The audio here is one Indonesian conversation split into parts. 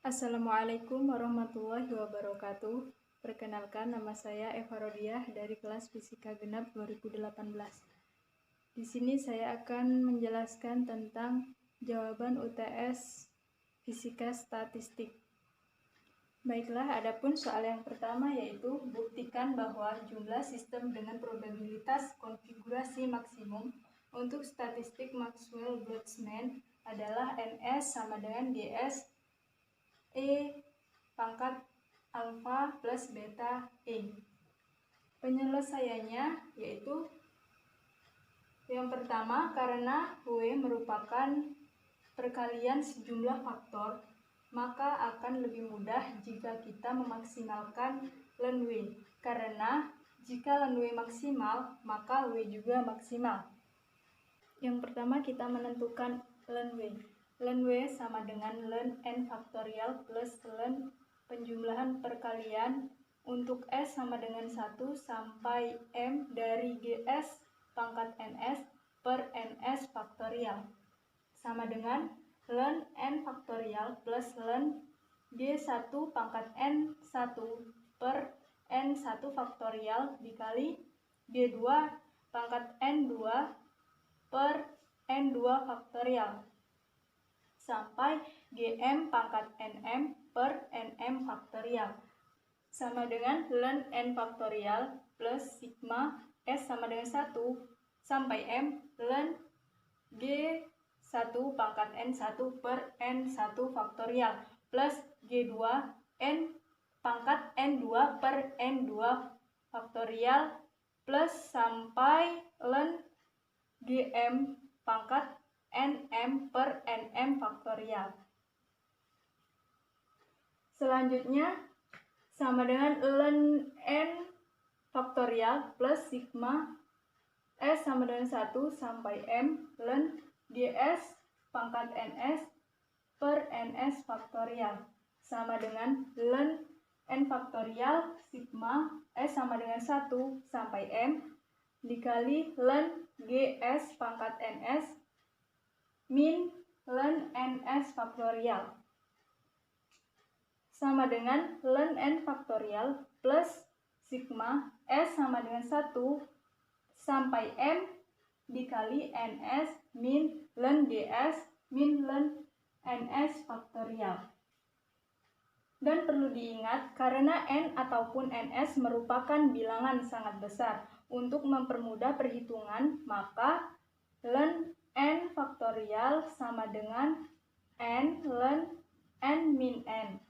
Assalamualaikum warahmatullahi wabarakatuh. Perkenalkan, nama saya Eva Rodiah dari kelas Fisika Genap 2018. Di sini saya akan menjelaskan tentang jawaban UTS Fisika Statistik. Baiklah, adapun soal yang pertama yaitu buktikan bahwa jumlah sistem dengan probabilitas konfigurasi maksimum untuk statistik Maxwell-Boltzmann adalah NS sama dengan GS E pangkat alfa plus beta E. Penyelesaiannya yaitu yang pertama, karena W merupakan perkalian sejumlah faktor, maka akan lebih mudah jika kita memaksimalkan ln W. Karena jika ln W maksimal, maka W juga maksimal. Yang pertama kita menentukan ln W. Ln W sama dengan ln n faktorial plus ln penjumlahan perkalian untuk S sama dengan 1 sampai M dari GS pangkat NS per NS faktorial sama dengan ln n faktorial plus ln G1 pangkat N1 per N1 faktorial dikali G2 pangkat N2 per N2 faktorial sampai Gm pangkat Nm per Nm faktorial sama dengan ln n faktorial plus sigma S sama dengan 1 sampai M ln G1 pangkat N1 per N1 faktorial plus G2 N pangkat N2 per N2 faktorial plus sampai ln Gm pangkat Nm per Nm faktorial. Selanjutnya sama dengan ln n faktorial plus sigma S sama dengan 1 sampai M ln Gs pangkat Ns per Ns faktorial sama dengan ln n faktorial sigma S sama dengan 1 sampai M dikali ln Gs pangkat Ns min ln Ns faktorial sama dengan ln n faktorial plus sigma S sama dengan 1 sampai M dikali Ns min ln Gs min ln Ns faktorial. Dan perlu diingat, karena N ataupun Ns merupakan bilangan sangat besar, untuk mempermudah perhitungan, maka ln n faktorial sama dengan n ln n min n.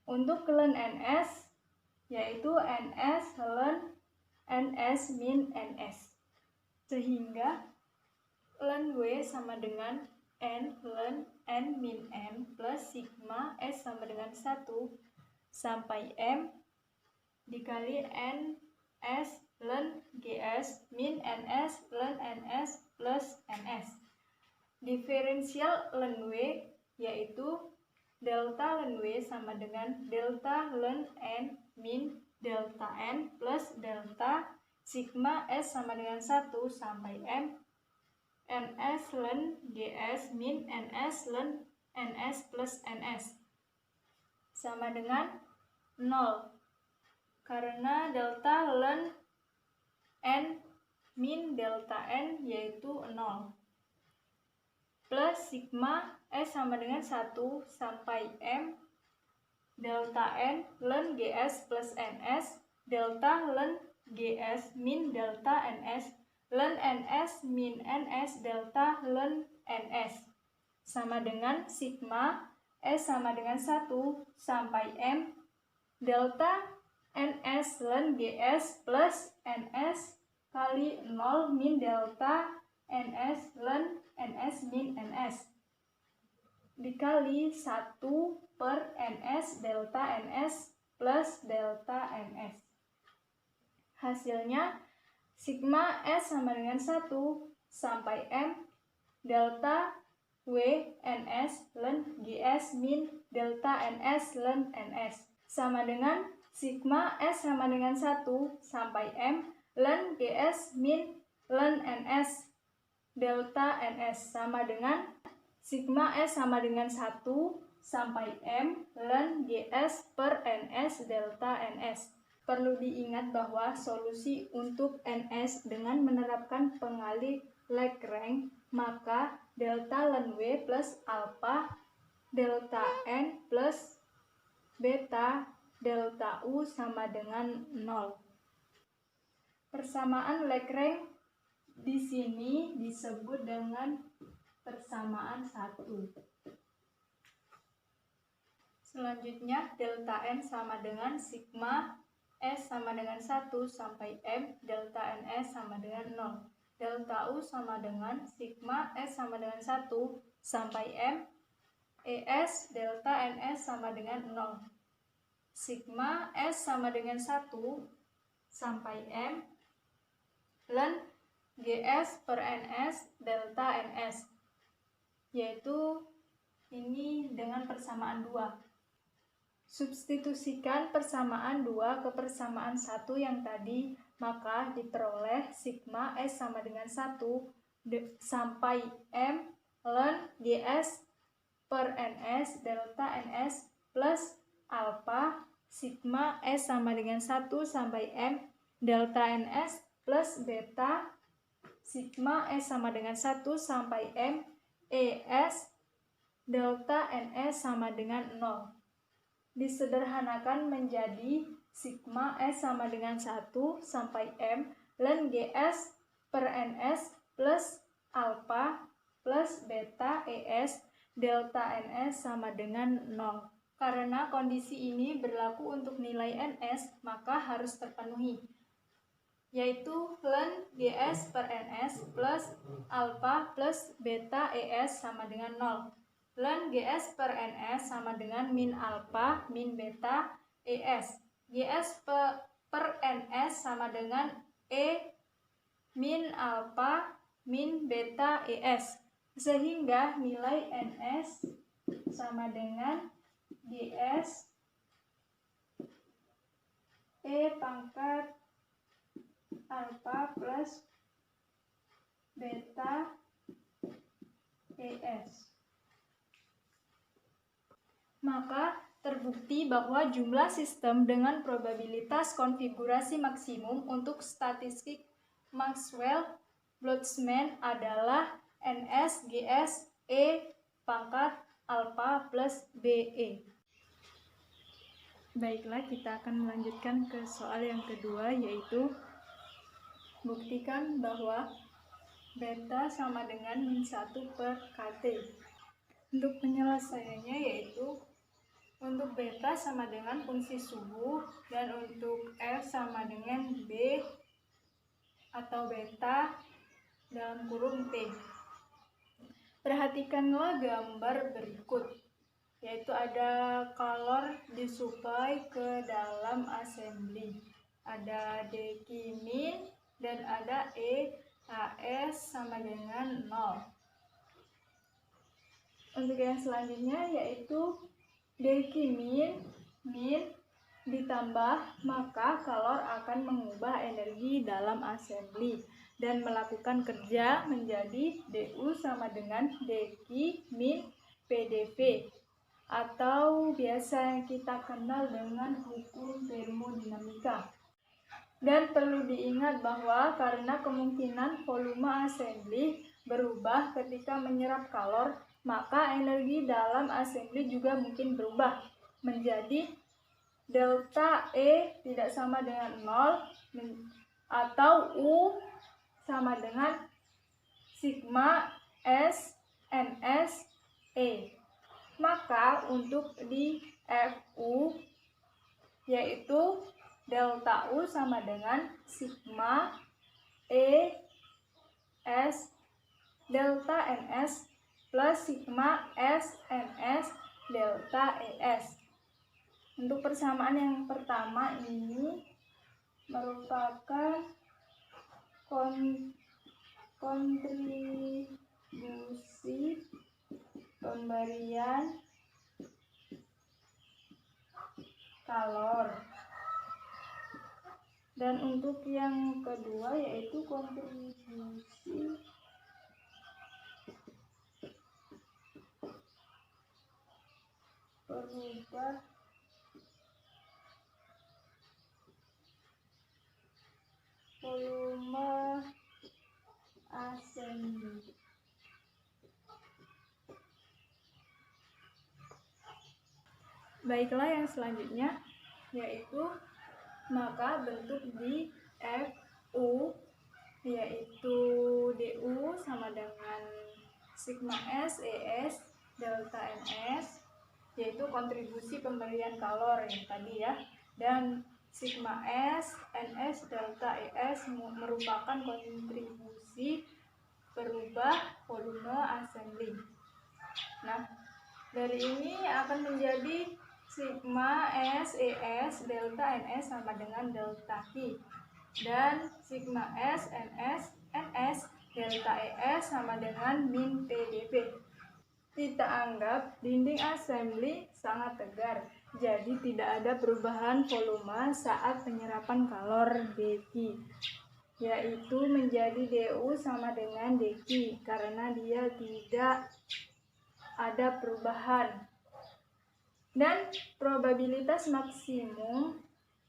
Untuk ln Ns, yaitu Ns ln Ns min Ns. Sehingga ln W sama dengan n ln n min n plus sigma S sama dengan 1 sampai M dikali Ns ln Gs min Ns ln Ns plus Ns. Diferensial ln W yaitu delta ln W sama dengan delta ln n min delta n plus delta sigma S sama dengan 1 sampai M Ns ln Gs min Ns ln Ns plus Ns sama dengan 0 karena delta ln n min delta n yaitu 0 plus sigma S sama dengan 1 sampai M delta n ln Gs plus Ns delta ln Gs min delta Ns ln Ns min Ns delta ln Ns sama dengan sigma S sama dengan 1 sampai M delta Ns ln Gs plus Ns kali 0 min delta Ns ln Ns min Ns dikali 1 per Ns delta Ns plus delta Ns. Hasilnya sigma S sama dengan 1 sampai M delta W Ns ln Gs min delta Ns ln Ns sama dengan sigma S sama dengan 1 sampai M ln Gs min ln Ns delta Ns sama dengan sigma S sama dengan 1 sampai M ln GS per NS delta NS. Perlu diingat bahwa solusi untuk NS dengan menerapkan pengalih Lagrange, maka delta ln W plus alpha delta N plus beta delta U sama dengan 0. Persamaan Lagrange di sini disebut dengan persamaan 1. Selanjutnya delta N sama dengan sigma S sama dengan 1 sampai M delta NS sama dengan 0. Delta U sama dengan sigma S sama dengan 1 sampai M ES delta NS sama dengan 0. Sigma S sama dengan 1 sampai M ln GS per NS delta NS, yaitu ini dengan persamaan 2. Substitusikan persamaan 2 ke persamaan 1 yang tadi, maka diperoleh sigma S sama dengan 1 sampai M ln GS per NS delta NS plus alpha sigma S sama dengan 1 sampai M delta NS plus beta sigma S sama dengan 1 sampai M ES delta NS sama dengan 0. Disederhanakan menjadi sigma S sama dengan 1 sampai M ln GS per NS plus alpha plus beta ES delta NS sama dengan 0. Karena kondisi ini berlaku untuk nilai NS, maka harus terpenuhi, yaitu ln GS per NS plus alpha plus beta ES sama dengan 0. Ln GS per NS sama dengan min alpha min beta ES. GS per NS sama dengan E min alpha min beta ES. Sehingga nilai NS sama dengan GS E pangkat alpha plus beta ES. Maka terbukti bahwa jumlah sistem dengan probabilitas konfigurasi maksimum untuk statistik Maxwell-Boltzmann adalah NS GS E pangkat alpha plus BE. Baiklah, kita akan melanjutkan ke soal yang kedua, yaitu buktikan bahwa beta sama dengan min 1 per KT. Untuk penyelesaiannya yaitu untuk beta sama dengan fungsi suhu dan untuk F sama dengan B atau beta dalam kurung T. Perhatikanlah gambar berikut, yaitu ada kalor disuplai ke dalam assembly. Ada dq min dan ada EAS sama dengan 0. Untuk yang selanjutnya yaitu dq min ditambah, maka kalor akan mengubah energi dalam assembly dan melakukan kerja menjadi DU sama dengan dq min PdV atau biasa yang kita kenal dengan hukum termodinamika. Dan perlu diingat bahwa karena kemungkinan volume assembly berubah ketika menyerap kalor, maka energi dalam assembly juga mungkin berubah menjadi delta E tidak sama dengan 0 atau U sama dengan sigma S NS E. Maka untuk di FU yaitu delta U sama dengan sigma E S delta NS plus sigma S NS delta ES. Untuk persamaan yang pertama ini merupakan kontribusi pemberian kalor. Dan untuk yang kedua yaitu kontribusi berubah volume assembly. Baiklah, yang selanjutnya yaitu maka bentuk di FU yaitu DU sama dengan sigma S ES delta NS, yaitu kontribusi pemberian kalor yang tadi ya, dan sigma S NS delta ES merupakan kontribusi berubah volume assembly. Nah, dari ini akan menjadi sigma S ES delta NS sama dengan delta Q, dan sigma S NS delta ES sama dengan min PdV. Kita anggap dinding assembly sangat tegar, jadi tidak ada perubahan volume saat penyerapan kalor dQ, yaitu menjadi DU sama dengan dQ karena dia tidak ada perubahan. Dan probabilitas maksimum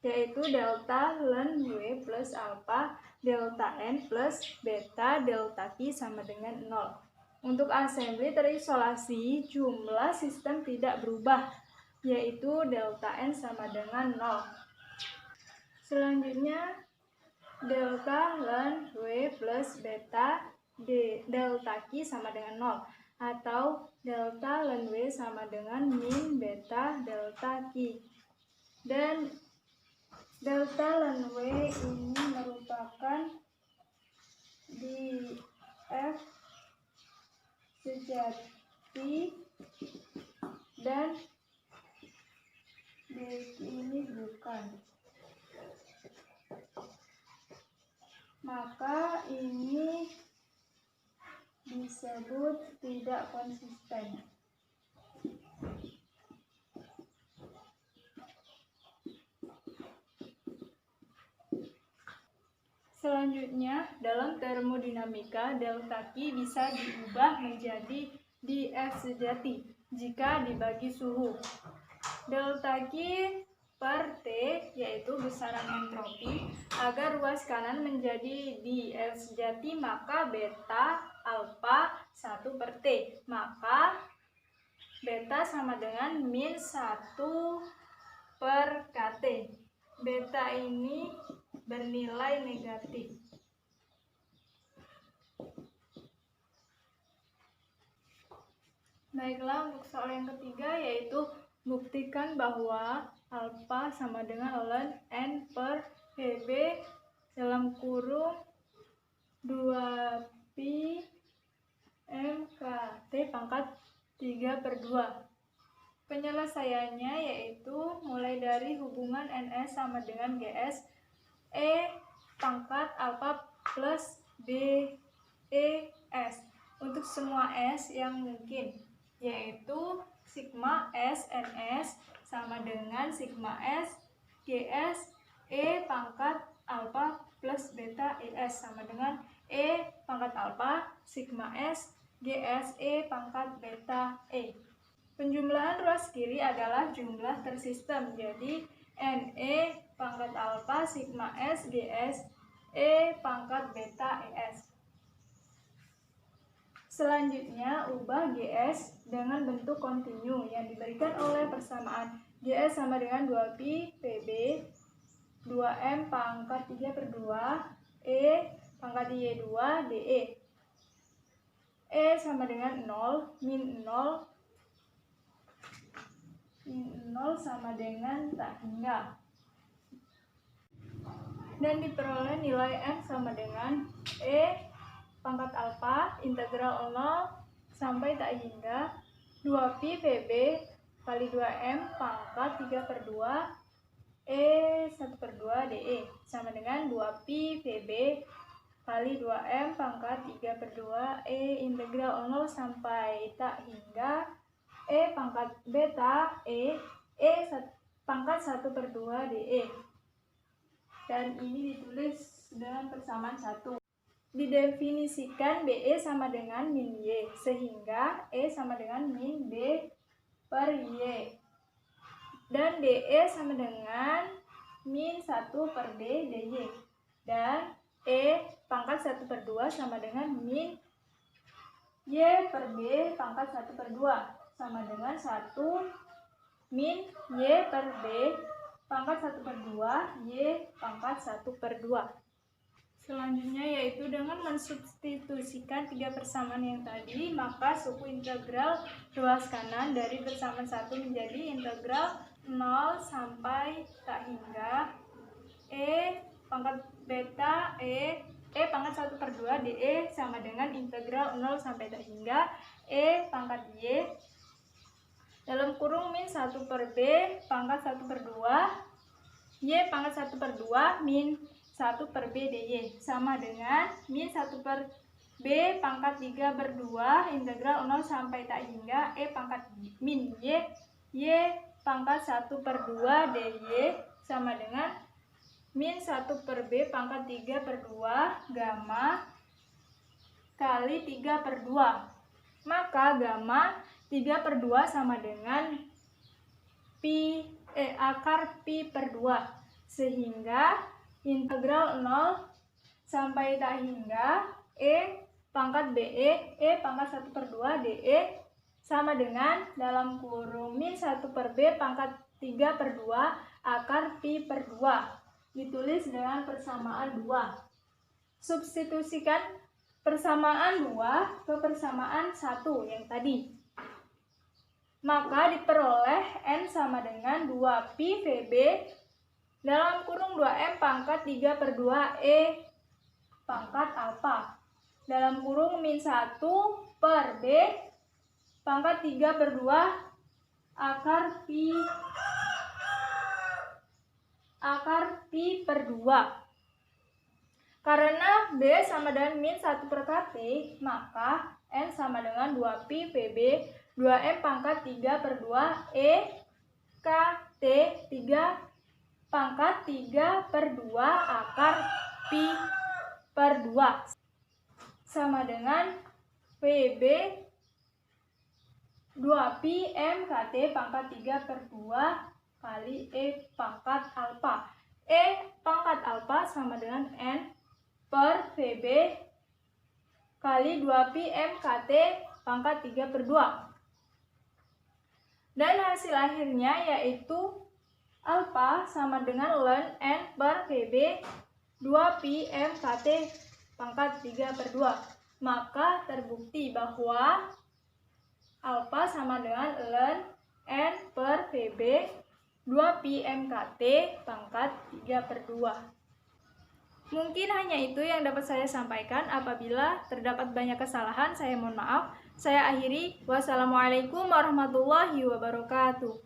yaitu delta ln W plus alpha delta N plus beta delta Q sama dengan 0. Untuk assembly terisolasi, jumlah sistem tidak berubah, yaitu delta N sama dengan 0. Selanjutnya, delta ln W plus beta delta Q sama dengan 0. Atau delta ln W sama dengan min beta delta Q. Dan delta ln W ini merupakan dF sejati dan dQ ini bukan. Maka ini disebut tidak konsisten. Selanjutnya, dalam termodinamika, delta Q bisa diubah menjadi dF sejati jika dibagi suhu. Delta Q per T yaitu besaran entropi. Agar ruas kanan menjadi dF sejati, maka beta alpha 1 per T. Maka beta sama dengan min 1 per KT. Beta ini bernilai negatif. Baiklah, untuk soal yang ketiga yaitu buktikan bahwa alpha sama dengan ln N per Pb dalam kurung 2pi MKT pangkat 3 per 2. Penyelesaiannya yaitu mulai dari hubungan NS sama dengan GS E pangkat alpha plus B E S untuk semua S yang mungkin, yaitu sigma S NS sama dengan sigma S GS E pangkat alpha plus beta ES sama dengan E pangkat alpha sigma S GS E pangkat beta E. Penjumlahan ruas kiri adalah jumlah tersistem, jadi NE pangkat alpha sigma S GS E pangkat beta ES. Selanjutnya, ubah GS dengan bentuk kontinu yang diberikan oleh persamaan GS sama dengan 2pi PB 2M pangkat 3 per 2 E pangkat Y2 DE. E sama dengan 0, min 0 sama dengan tak hingga. Dan diperoleh nilai N sama dengan E pangkat alpha integral 0 sampai tak hingga 2pi PB kali 2M pangkat 3 per 2 E 1 per 2 DE sama dengan 2pi PB kali 2M pangkat 3 per 2 E integral 0 sampai tak hingga E pangkat beta E pangkat 1 per 2 DE. Dan ini ditulis dengan persamaan 1. Didefinisikan BE sama dengan min Y, sehingga E sama dengan min B per Y. Dan DE sama dengan min 1 per B DY. Dan E pangkat 1 per 2 sama dengan min Y per B pangkat 1 per 2 sama dengan 1 min Y per B pangkat 1 per 2 Y pangkat 1 per 2. Selanjutnya yaitu dengan mensubstitusikan tiga persamaan yang tadi, maka suku integral ruas kanan dari persamaan 1 menjadi integral 0 sampai tak hingga E pangkat beta E pangkat 1 per 2 DE sama dengan integral 0 sampai tak hingga E pangkat Y dalam kurung min 1 per B pangkat 1 per 2 Y pangkat 1 per 2 min 1 per B DY sama dengan min 1 per B pangkat 3 per 2 integral 0 sampai tak hingga E pangkat min Y pangkat 1 per 2 DY sama dengan min 1 per B pangkat 3 per 2 gamma kali 3 per 2. Maka gamma 3 per 2 sama dengan akar pi per 2. Sehingga integral 0 sampai tak hingga E pangkat BE pangkat 1 per 2 DE sama dengan dalam kurung min 1 per B pangkat 3 per 2 akar pi per 2. Ditulis dengan persamaan 2. Substitusikan persamaan 2 ke persamaan 1 yang tadi. Maka diperoleh N sama dengan 2pi VB dalam kurung 2M pangkat 3 per 2 E pangkat alfa. Dalam kurung min 1 per B pangkat 3 per 2 akar pi per 2. Karena B sama dengan min 1 per KT, maka N sama dengan 2pi VB 2M pangkat 3 per 2 E KT 3 pangkat 3 per 2 akar pi per 2 sama dengan VB 2pi M KT pangkat 3 per 2 kali E pangkat alfa. E pangkat alfa sama dengan N per VB kali 2pi M KT pangkat 3 per 2. Dan hasil akhirnya yaitu alfa sama dengan ln N per VB 2pi M KT pangkat 3 per 2. Maka terbukti bahwa alfa sama dengan ln N per VB 2pi M KT pangkat 3 per 2. Mungkin hanya itu yang dapat saya sampaikan. Apabila terdapat banyak kesalahan, saya mohon maaf. Saya akhiri. Wassalamualaikum warahmatullahi wabarakatuh.